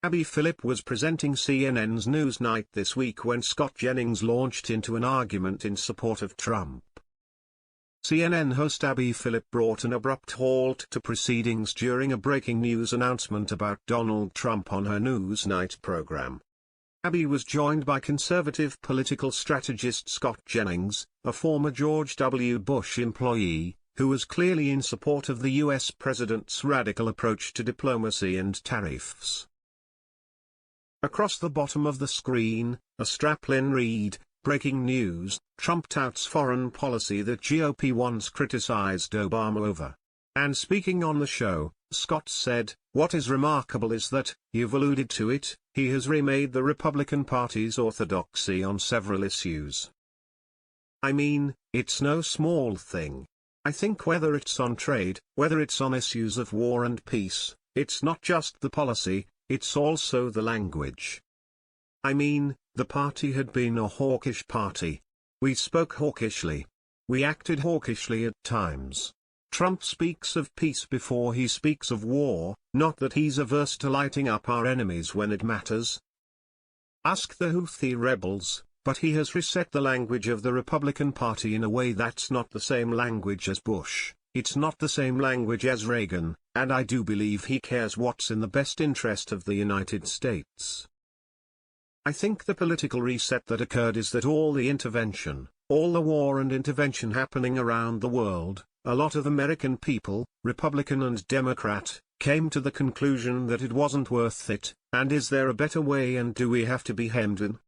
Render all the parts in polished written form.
Abby Phillip was presenting CNN's Newsnight this week when Scott Jennings launched into an argument in support of Trump. CNN host Abby Phillip brought an abrupt halt to proceedings during a breaking news announcement about Donald Trump on her Newsnight program. Abby was joined by conservative political strategist Scott Jennings, a former George W. Bush employee, who was clearly in support of the U.S. president's radical approach to diplomacy and tariffs. Across the bottom of the screen, a strapline read, "Breaking news, Trump touts foreign policy that GOP once criticized Obama over." And speaking on the show, Scott said, "What is remarkable is that, you've alluded to it, he has remade the Republican Party's orthodoxy on several issues. I mean, it's no small thing. I think whether it's on trade, whether it's on issues of war and peace, it's not just the policy, it's also the language. I mean, the party had been a hawkish party. We spoke hawkishly. We acted hawkishly at times. Trump speaks of peace before he speaks of war, not that he's averse to lighting up our enemies when it matters. Ask the Houthi rebels, but he has reset the language of the Republican Party in a way that's not the same language as Bush, it's not the same language as Reagan, and I do believe he cares what's in the best interest of the United States. I think the political reset that occurred is that all the intervention, all the war and intervention happening around the world, a lot of American people, Republican and Democrat, came to the conclusion that it wasn't worth it, and is there a better way and do we have to be hemmed in?"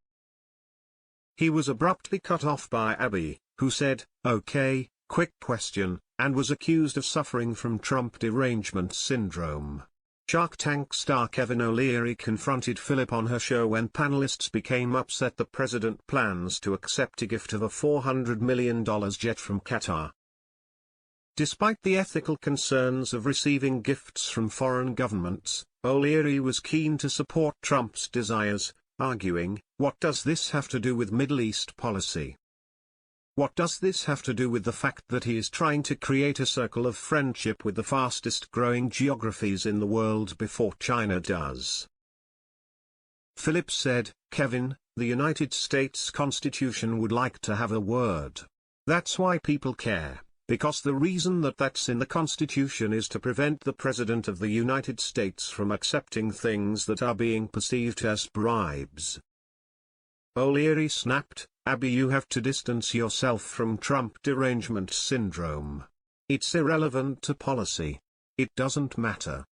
He was abruptly cut off by Abby, who said, "Okay, quick question," and was accused of suffering from Trump derangement syndrome. Shark Tank star Kevin O'Leary confronted Phillip on her show when panelists became upset the president plans to accept a gift of a $400 million jet from Qatar. Despite the ethical concerns of receiving gifts from foreign governments, O'Leary was keen to support Trump's desires, arguing, "What does this have to do with Middle East policy? What does this have to do with the fact that he is trying to create a circle of friendship with the fastest-growing geographies in the world before China does?" Phillip said, "Kevin, the United States Constitution would like to have a word. That's why people care, because the reason that that's in the Constitution is to prevent the President of the United States from accepting things that are being perceived as bribes." O'Leary snapped, "Abby, you have to distance yourself from Trump derangement syndrome. It's irrelevant to policy. It doesn't matter.